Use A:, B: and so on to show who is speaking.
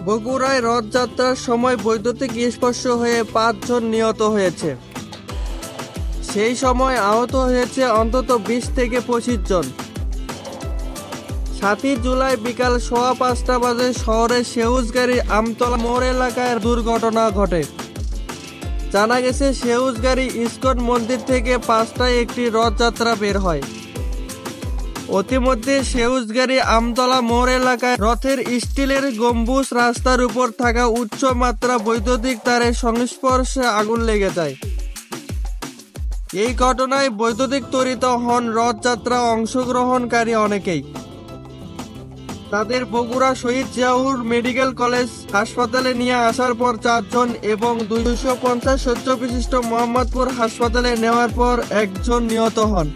A: বগুড়ায় রথযাত্রার সময় বৈদ্যুতিক স্পর্শ হয়ে ৫ জন নিহত হয়েছে। সেই সময় আহত হয়েছে অন্তত ২০ থেকে ২৫ জন। ৭ই জুলাই বিকাল ৫:১৫ বাজে শহরের সেউজগাড়ি আমতলা মোড় এলাকায় দুর্ঘটনা ঘটে। জানা গেছে, সেউজগাড়ি ইস্কন মন্দির থেকে ৫টায় একটি রথযাত্রা বের হয়। ইতিমধ্যে সেউজগাড়ি আমতলা মোড় এলাকায় রথের স্টিলের গম্বুজ রাস্তার উপর থাকা উচ্চ মাত্রা বৈদ্যুতিক তারের সংস্পর্শে আগুন লেগে যায়। এই ঘটনায় বৈদ্যুতিক তাড়িত হন রথযাত্রা অংশগ্রহণকারী অনেকেই। তাদের বগুড়া শহীদ জিয়াউর মেডিকেল কলেজ হাসপাতালে নিয়ে আসার পর ৪ জন এবং ২৫০ শয্যা বিশিষ্ট মোহাম্মদপুর হাসপাতালে নেওয়ার পর ১ জন নিহত হন।